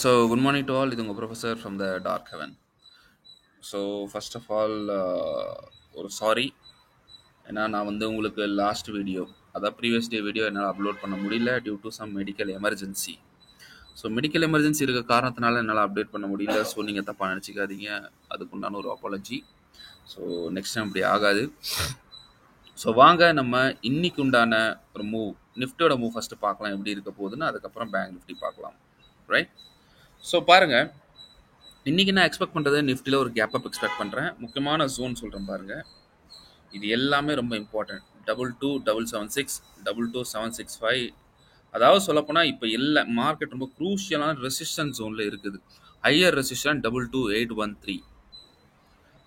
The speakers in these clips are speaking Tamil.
So, good morning to all. இது உங்கள் professor from the dark heaven. So first of all ஒரு சாரி. ஏன்னா நான் உங்களுக்கு லாஸ்ட் வீடியோ, அதாவது ப்ரீவியஸ் டே வீடியோ என்னால் அப்லோட் பண்ண முடியல due to some medical emergency. So medical emergency இருக்க காரணத்தினால என்னால் அப்டேட் பண்ண முடியல. ஸோ நீங்கள் தப்பாக நினச்சிக்காதீங்க, அதுக்குண்டான ஒரு அப்பாலஜி. ஸோ நெக்ஸ்ட் டைம் அப்படி ஆகாது. ஸோ வாங்க நம்ம இன்னைக்கு உண்டான ஒரு மூவ், நிஃப்டியோட மூவ் ஃபஸ்ட்டு பார்க்கலாம் எப்படி இருக்க போகுதுன்னு, அதுக்கப்புறம் பேங்க் நிஃப்டி பார்க்கலாம். ரைட். ஸோ பாருங்கள், இன்றைக்கி நான் எக்ஸ்பெக்ட் பண்ணுறது நிஃப்டியில் ஒரு கேப் அப் எக்ஸ்பெக்ட் பண்ணுறேன். முக்கியமான ஜோன் சொல்கிறேன் பாருங்கள், இது எல்லாமே ரொம்ப இம்பார்ட்டன்ட். 22,776, 22,765. அதாவது சொல்லப்போனால் இப்போ எல்லா மார்க்கெட் ரொம்ப க்ரூஷியலான ரெசிஸ்டன்ஸ் ஜோனில் இருக்குது. ஹையர் ரெசிஸ்டன் 22,813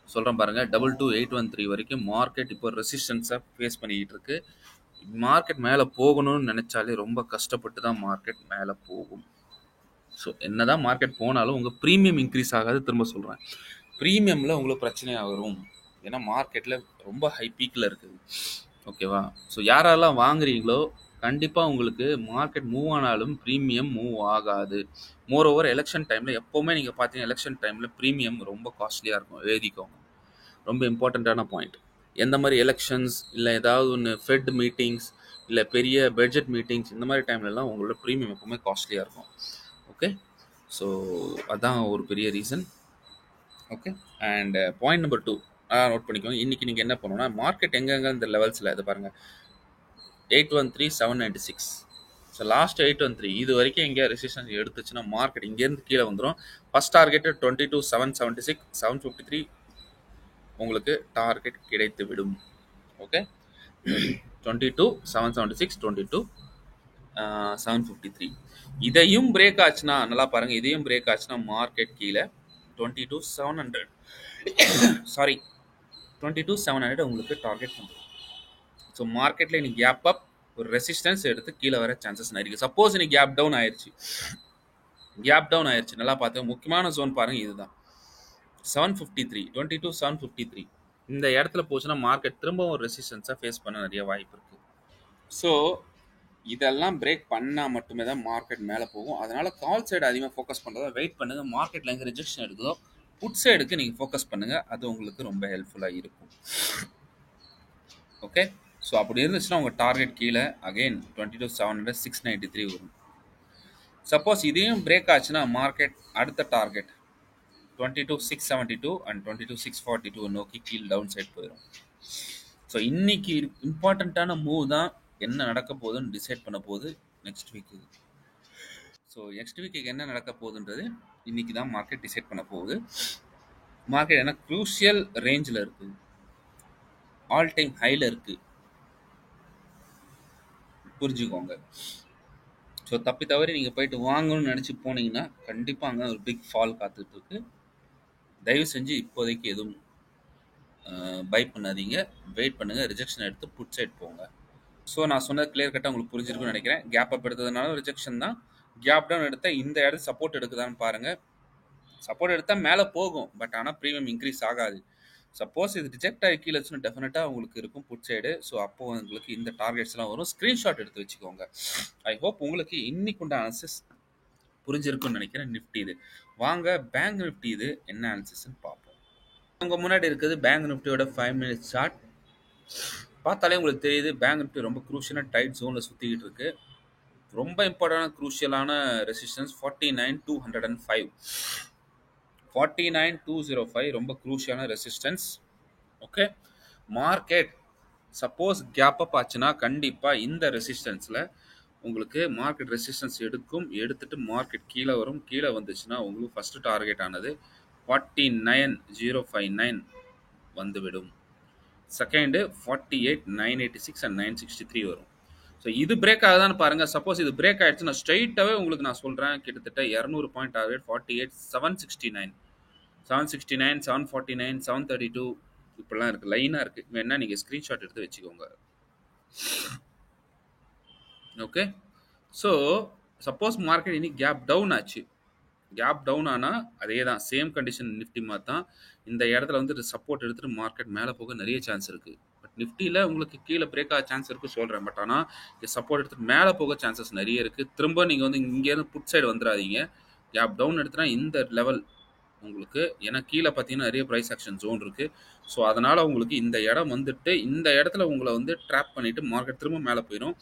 சொல்கிறேன் பாருங்கள். 22,813 வரைக்கும் மார்க்கெட் இப்போ ரெசிஸ்டன்ஸை ஃபேஸ் பண்ணிக்கிட்டு இருக்கு. மார்க்கெட் மேலே போகணும்னு நினச்சாலே ரொம்ப கஷ்டப்பட்டு தான் மார்க்கெட் மேலே போகும். ஸோ என்னதான் மார்க்கெட் போனாலும் உங்கள் ப்ரீமியம் இன்க்ரீஸ் ஆகாது. திரும்ப சொல்கிறேன், ப்ரீமியமில் உங்களுக்கு பிரச்சனையாக வரும். ஏன்னா மார்க்கெட்டில் ரொம்ப ஹை பீக்கில் இருக்குது. ஓகேவா? ஸோ யாரெல்லாம் வாங்குறீங்களோ கண்டிப்பாக உங்களுக்கு மார்க்கெட் மூவ் ஆனாலும் ப்ரீமியம் மூவ் ஆகாது. மோர் ஓவர் எலெக்ஷன் டைமில் எப்போவுமே நீங்கள் பார்த்தீங்கன்னா எலெக்ஷன் டைமில் ப்ரீமியம் ரொம்ப காஸ்ட்லியாக இருக்கும். எழுதிக்கோங்க, ரொம்ப இம்பார்ட்டண்ட்டான பாயிண்ட். எந்த மாதிரி எலெக்ஷன்ஸ் இல்லை ஏதாவது ஒன்று ஃபெட் மீட்டிங்ஸ் இல்லை பெரிய பட்ஜெட் மீட்டிங்ஸ், இந்த மாதிரி டைம்லலாம் உங்களோட ப்ரீமியம் எப்போவுமே காஸ்ட்லியாக இருக்கும். ஓகே, ஸோ அதான் ஒரு பெரிய reason. Okay, and point number 2 note பண்ணிக்கோங்க. இன்றைக்கி நீங்கள் என்ன பண்ணணும்னா, மார்க்கெட் எங்கெங்கே இந்த லெவல்ஸில் இது பாருங்கள், 813,796. ஸோ லாஸ்ட் 813 இது வரைக்கும் எங்கேயா ரெசிஸ்டன்ஸ் எடுத்துச்சுன்னா மார்க்கெட் இங்கேருந்து கீழே வந்துடும். ஃபஸ்ட் டார்கெட்டு 22,776, 753 உங்களுக்கு டார்கெட் கிடைத்து விடும். ஓகே, 22,776, 22,753. இதையும் பிரேக் ஆச்சுன்னா நல்லா பாருங்க, இதையும் பிரேக் ஆச்சுன்னா மார்க்கெட் கீழே 22,700 சாரி 22,700 உங்களுக்கு டார்கெட் வந்துடும். ஸோ மார்க்கெட்டில் இன்னைக்கு கேப் அப் ஒரு ரெசிஸ்டன்ஸ் எடுத்து கீழே வர சான்சஸ் நிறைய இருக்குது. சப்போஸ் இன்னைக்கு கேப் டவுன் ஆயிடுச்சு, நல்லா பார்த்து முக்கியமான ஜோன் பாருங்க, இதுதான் 753, 22,753. இந்த இடத்துல போச்சுன்னா மார்க்கெட் திரும்பவும் ஒரு ரெசிஸ்டன்ஸை ஃபேஸ் பண்ண நிறைய வாய்ப்பு இருக்குது. ஸோ இதெல்லாம் பிரேக் பண்ணால் மட்டுமே தான் மார்க்கெட் மேலே போகும். அதனால் கால் சைடு அதிகமாக ஃபோக்கஸ் பண்ணுறதா வெயிட் பண்ணுங்கள். மார்க்கெட்டில் எங்கே ரிஜெக்ஷன் எடுக்குதோ புட் சைடுக்கு நீங்கள் ஃபோக்கஸ் பண்ணுங்கள், அது உங்களுக்கு ரொம்ப ஹெல்ப்ஃபுல்லாக இருக்கும். ஓகே, ஸோ அப்படி இருந்துச்சுன்னா உங்கள் டார்கெட் கீழே அகெயின் 22,700, 693 வரும். சப்போஸ் இதையும் பிரேக் ஆச்சுன்னா மார்க்கெட் அடுத்த டார்கெட் 22,672 அண்ட் 22,642 நோக்கி கீழ் டவுன் சைட் போயிடும். ஸோ இன்னைக்கு இம்பார்ட்டண்ட்டான மூவ் தான் என்ன நடக்க போகுதுன்னு டிசைட் பண்ண போகுது next week. So next week என்ன நடக்க போகுதுன்றது இன்னைக்கு தான் மார்க்கெட் டிசைட் பண்ண போகுது. மார்க்கெட் என்ன க்ரூஷியல் ரேஞ்சில் இருக்குது, ஆல் டைம் ஹையில் இருக்குது, புரிஞ்சுக்கோங்க. ஸோ தப்பி தவறி நீங்கள் போயிட்டு வாங்கணும்னு நினச்சி போனீங்கன்னா கண்டிப்பாக அங்கே ஒரு பிக் ஃபால் காத்துட்டு இருக்கு. தயவு செஞ்சு இப்போதைக்கு எதுவும் பை பண்ணாதீங்க, வெயிட் பண்ணுங்கள், ரிஜெக்ஷன் எடுத்து புட் சைட் போங்க. ஸோ நான் சொன்னது கிளியர் கட்டாக உங்களுக்கு புரிஞ்சிருக்குன்னு நினைக்கிறேன். கேப் அப் எடுத்ததுனால ரிஜெக்ஷன் தான். கேப் டவுன் எடுத்தால் இந்த இடத்து சப்போர்ட் எடுக்குதான்னு பாருங்கள். சப்போர்ட் எடுத்தால் மேலே போகும், பட் ஆனால் ப்ரீமியம் இன்க்ரீஸ் ஆகாது. சப்போஸ் இது ரிஜெக்ட் ஆகி கீழே வச்சுன்னா டெஃபினட்டாக உங்களுக்கு இருக்கும் புட் சைடு. ஸோ அப்போது உங்களுக்கு இந்த டார்கெட்ஸ்லாம் வரும். ஸ்க்ரீன்ஷாட் எடுத்து வச்சுக்கோங்க. ஐ ஹோப் உங்களுக்கு இன்னைக்கு உண்டான அனாலிசிஸ் புரிஞ்சிருக்குன்னு நினைக்கிறேன். நிஃப்டி இது வாங்க, பேங்க் நிஃப்டி இது என்ன அனாலிசிஸ்ன்னு பார்ப்போம். உங்கள் முன்னாடி இருக்குது பேங்க் நிஃப்டியோட 5 மினிட்ஸ் சார்ட். பார்த்தாலே உங்களுக்கு தெரியுது பேங்க் நிஃப்டி ரொம்ப க்ரூஷியலான டைட் ஜோனில் சுற்றிக்கிட்டு இருக்கு. ரொம்ப இம்பார்ட்டண்டான க்ரூஷியலான ரெசிஸ்டன்ஸ் 49,205, 49,205 ரொம்ப க்ரூஷியலான resistance. Okay, market suppose gap up ஆச்சுன்னா கண்டிப்பாக இந்த ரெசிஸ்டன்ஸில் உங்களுக்கு மார்க்கெட் ரெசிஸ்டன்ஸ் எடுத்துட்டு மார்க்கெட் கீழே வரும். கீழே வந்துச்சுன்னா உங்களுக்கு ஃபஸ்ட்டு டார்கெட் ஆனது 49,059 வந்துவிடும். செகண்டு 48,986 அண்ட் 963 வரும். ஸோ இது பிரேக் ஆகுதான்னு பாருங்கள். சப்போஸ் இது பிரேக் ஆகிடுச்சுன்னா ஸ்ட்ரைட்டாகவே உங்களுக்கு நான் சொல்கிறேன் கிட்டத்தட்ட 200 பாயிண்ட் டார்கெட் 48,769, 769, 749, 732 இப்படிலாம் இருக்குது, லைனாக இருக்குது. வேணால் நீங்கள் ஸ்க்ரீன்ஷாட் எடுத்து வச்சுக்கோங்க. ஓகே, ஸோ சப்போஸ் மார்க்கெட் இன்னைக்கு கேப் டவுன் ஆச்சு, கேப் டவுன் ஆனால் அதே தான் சேம் கண்டிஷன் நிஃப்டி மாதிரி தான். இந்த இடத்துல வந்து சப்போர்ட் எடுத்துகிட்டு மார்க்கெட் மேலே போக நிறைய சான்ஸ் இருக்குது. பட் நிஃப்டியில் உங்களுக்கு கீழே பிரேக் ஆக சான்ஸ் இருக்குது சொல்கிறேன். பட் ஆனால் சப்போர்ட் எடுத்துகிட்டு மேலே போக சான்சஸ் நிறைய இருக்குது. திரும்ப நீங்கள் வந்து இங்கேருந்து புட் சைடு வந்துடாதீங்க. கேப் டவுன் எடுத்துனா இந்த லெவல் உங்களுக்கு, ஏன்னா கீழே பார்த்தீங்கன்னா நிறைய ப்ரைஸ் ஆக்ஷன் ஜோன் இருக்குது. ஸோ அதனால் உங்களுக்கு இந்த இடம் வந்துட்டு இந்த இடத்துல உங்களை வந்து ட்ராப் பண்ணிவிட்டு மார்க்கெட் திரும்ப மேலே போயிடும்.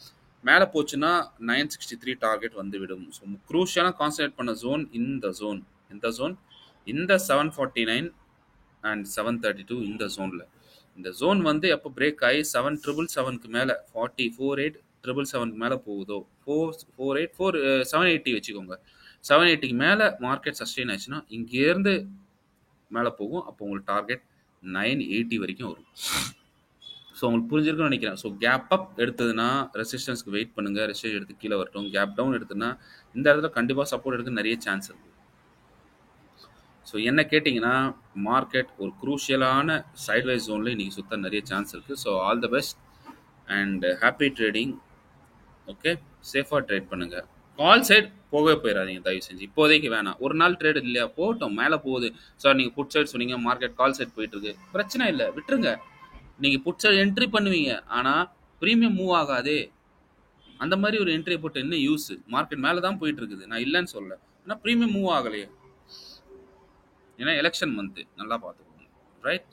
மேலே போச்சுன்னா 963 டார்கெட் வந்து விடும். ஸோ க்ரூஷியலாக கான்சன்ட்ரேட் பண்ண ஜோன் இந்த ஜோன், இந்த 749 அண்ட் 732 இந்த ஜோனில். இந்த ஜோன் வந்து எப்போ பிரேக் ஆகி 7777க்கு மேலே 787க்கு மேலே போகுதோ, 780 வச்சுக்கோங்க, 780க்கு மேலே மார்க்கெட் சஸ்டெயின் ஆச்சுன்னா இங்கேருந்து மேலே போகும். அப்போ உங்களுக்கு டார்கெட் 980 வரைக்கும் வரும். ஸோ உங்களுக்கு புரிஞ்சிருக்குன்னு நினைக்கிறேன். ஸோ கேப் அப் எடுத்ததுன்னா ரெசிஸ்டன்ஸ்க்கு வெயிட் பண்ணுங்கள், ரெசிஸ்டன்ஸ் எடுத்து கீழே வரட்டும். கேப் டவுன் எடுத்துன்னா இந்த இடத்துல கண்டிப்பாக சப்போர்ட் எடுக்க நிறைய சான்ஸ் இருக்குது. ஸோ என்ன கேட்டிங்கன்னா மார்க்கெட் ஒரு க்ரூஷியலான சைட்வைஸ் ஜோனில் இன்றைக்கி சுத்த நிறைய சான்ஸ் இருக்குது. So all the best and happy trading. Okay, சேஃபாக ட்ரேட் பண்ணுங்கள். கால் சைட் போகவே போயிடாதீங்க தயவு செஞ்சு, இப்போதைக்கு வேணாம். ஒரு நாள் ட்ரேட் இல்லையா, போட்டோம் மேலே போகுது சார், நீங்கள் புட் சைட் சொன்னீங்க, மார்க்கெட் கால் சைட் போயிட்டுருக்கு, பிரச்சனை இல்லை, விட்டுருங்க. நீங்கள் புட் சைட் என்ட்ரி பண்ணுவீங்க, ஆனால் ப்ரீமியம் மூவ் ஆகாது. அந்த மாதிரி ஒரு என்ட்ரி போட்டு என்ன யூஸ்? மார்க்கெட் மேலே தான் போயிட்டு இருக்குது, நான் இல்லைன்னு சொல்லலை, ஆனால் ப்ரீமியம் மூவ் ஆகலையே. ஏன்னா எலெக்ஷன் மந்த்து, நல்லா பார்த்துக்கோங்க, ரைட்?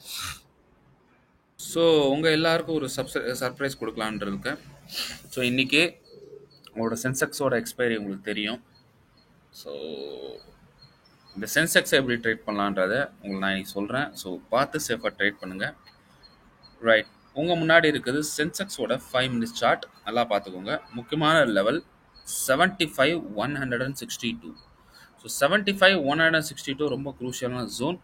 ஸோ உங்கள் எல்லாருக்கும் ஒரு சர்ப்ரைஸ் கொடுக்கலான்ட்டு இருக்கேன். ஸோ இன்றைக்கி உங்களோட சென்செக்ஸோட எக்ஸ்பைரி உங்களுக்கு தெரியும். ஸோ இந்த சென்செக்ஸை எப்படி ட்ரேட் பண்ணலான்றதை உங்களுக்கு நான் இன்றைக்கி சொல்கிறேன். ஸோ பார்த்து சேஃபாக ட்ரேட் பண்ணுங்கள், ரைட்? உங்கள் முன்னாடி இருக்குது சென்செக்ஸோட 5 minutes சார்ட், நல்லா பார்த்துக்கோங்க. முக்கியமான லெவல் 75,162. ஸோ 75,162 ரொம்ப குரூஷியலான ஜோன்.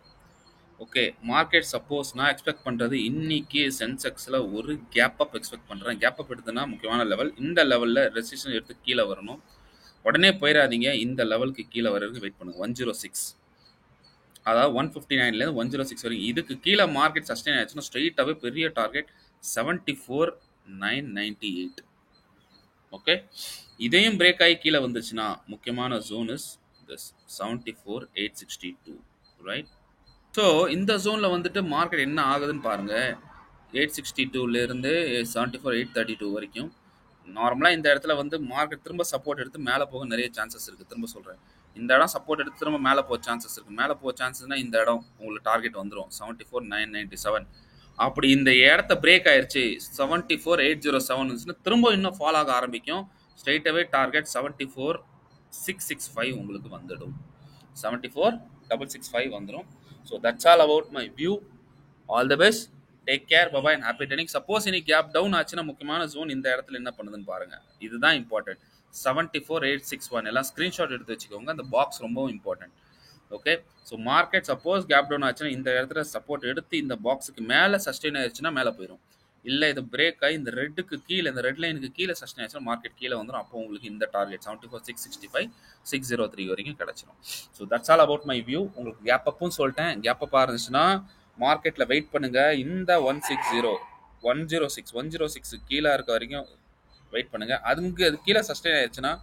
ஓகே, மார்க்கெட் சப்போஸ் நான் எக்ஸ்பெக்ட் பண்ணுறது இன்றைக்கி சென்செக்ஸில் ஒரு கேப் அப் எக்ஸ்பெக்ட் பண்ணுறேன். கேப் அப் எடுத்துன்னா முக்கியமான லெவல் இந்த லெவலில் ரெசிஸ்டன்ஸ் எடுத்து கீழே வரணும். உடனே போயிடாதீங்க, இந்த லெவலுக்கு கீழே வர்றதுக்கு வெயிட் பண்ணுங்கள். 106, அதாவது 159லேருந்து 106 வரைக்கும். இதுக்கு கீழே மார்க்கெட் சஸ்டெயின் ஆயிடுச்சுன்னா ஸ்ட்ரெயிட்டாகவே பெரிய டார்கெட் 74,998. ஓகே, இதையும் பிரேக் ஆகி கீழே வந்துச்சுன்னா முக்கியமான zone is this 74,862, right? So இந்த ஜோனில் வந்துட்டு மார்க்கெட் என்ன ஆகுதுன்னு பாருங்கள். 862லேருந்து 74,832 வரைக்கும். நார்மலாக இந்த இடத்துல வந்து மார்க்கெட் திரும்ப சப்போர்ட் எடுத்து மேலே போக நிறைய சான்சஸ் இருக்குது. திரும்ப சொல்கிறேன், இந்த இடம் சப்போர்ட் எடுத்து திரும்ப மேலே போக சான்சஸ் இருக்குது. மேலே போக சான்சஸ்னால் இந்த இடம் உங்களுக்கு டார்கெட் வந்துடும் 74,997. அப்படி இந்த இடத்த பிரேக் ஆயிடுச்சு 74,807 திரும்ப இன்னும் ஃபால் ஆக ஆரம்பிக்கும். ஸ்ட்ரெயிட்டாகவே டார்கெட் 74,665 உங்களுக்கு வந்துடும். 74,665 வந்துடும். So that's all about my view. All the best, take care, bye bye and happy trading. Suppose இன்னைக்கு கேப் டவுன் ஆச்சுன்னா முக்கியமான ஜோன் இந்த இடத்துல என்ன பண்ணுதுன்னு பாருங்கள். இதுதான் இம்பார்ட்டன்ட். 74,861 எல்லாம் ஸ்க்ரீன்ஷாட் எடுத்து வச்சுக்கோங்க. அந்த பாக்ஸ் ரொம்பவும் important. Okay, so market suppose gap down ஆச்சுன்னா இந்த இடத்துல சப்போர்ட் எடுத்து இந்த பாக்ஸுக்கு மேலே சஸ்டெயின் ஆயிடுச்சுன்னா மேலே போயிடும். இல்லை இது பிரேக் ஆகி இந்த ரெட்டுக்கு கீழே, இந்த ரெட் லைனுக்கு கீழே சஸ்டெயின் ஆயிடுச்சுன்னா மார்க்கெட் கீழே வந்துடும். அப்போ உங்களுக்கு இந்த டார்கெட் 74,665, 603 வரைக்கும் கிடச்சிடும். So that's all about my view. உங்களுக்கு கேப் அப்பும் சொல்லிட்டேன். கேப் அப்பாக இருந்துச்சுன்னா மார்க்கெட்டில் வெயிட் பண்ணுங்கள். இந்த 106 கீழே இருக்க வரைக்கும் வெயிட் பண்ணுங்கள். அது கீழே சஸ்டெயின் ஆயிடுச்சுன்னா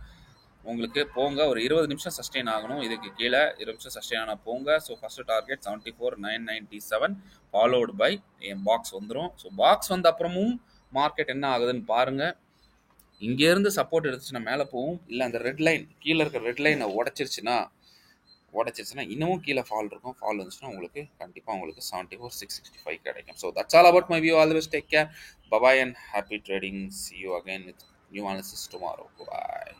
உங்களுக்கு போங்க. ஒரு 20 நிமிஷம் சஸ்டெயின் ஆகணும். இதுக்கு கீழே 20 நிமிஷம் சஸ்டெயின் ஆனால் போங்க. So first target 74,997 followed by என் பாக்ஸ் வந்துடும். ஸோ பாக்ஸ் வந்த அப்புறமும் மார்க்கெட் என்ன ஆகுதுன்னு பாருங்கள். இங்கேருந்து சப்போர்ட் எடுத்துச்சுன்னா மேலே போகும். இல்லை அந்த ரெட் லைன் கீழே இருக்க ரெட் லைனை உடச்சிருச்சுன்னா இன்னமும் கீழே ஃபால் இருக்கும். ஃபால் வந்துச்சுன்னா உங்களுக்கு கண்டிப்பாக உங்களுக்கு 74,665 கிடைக்கும். So that's all about my view. All the best, take care, bye bye and happy trading. See you again with new analysis tomorrow. Bye.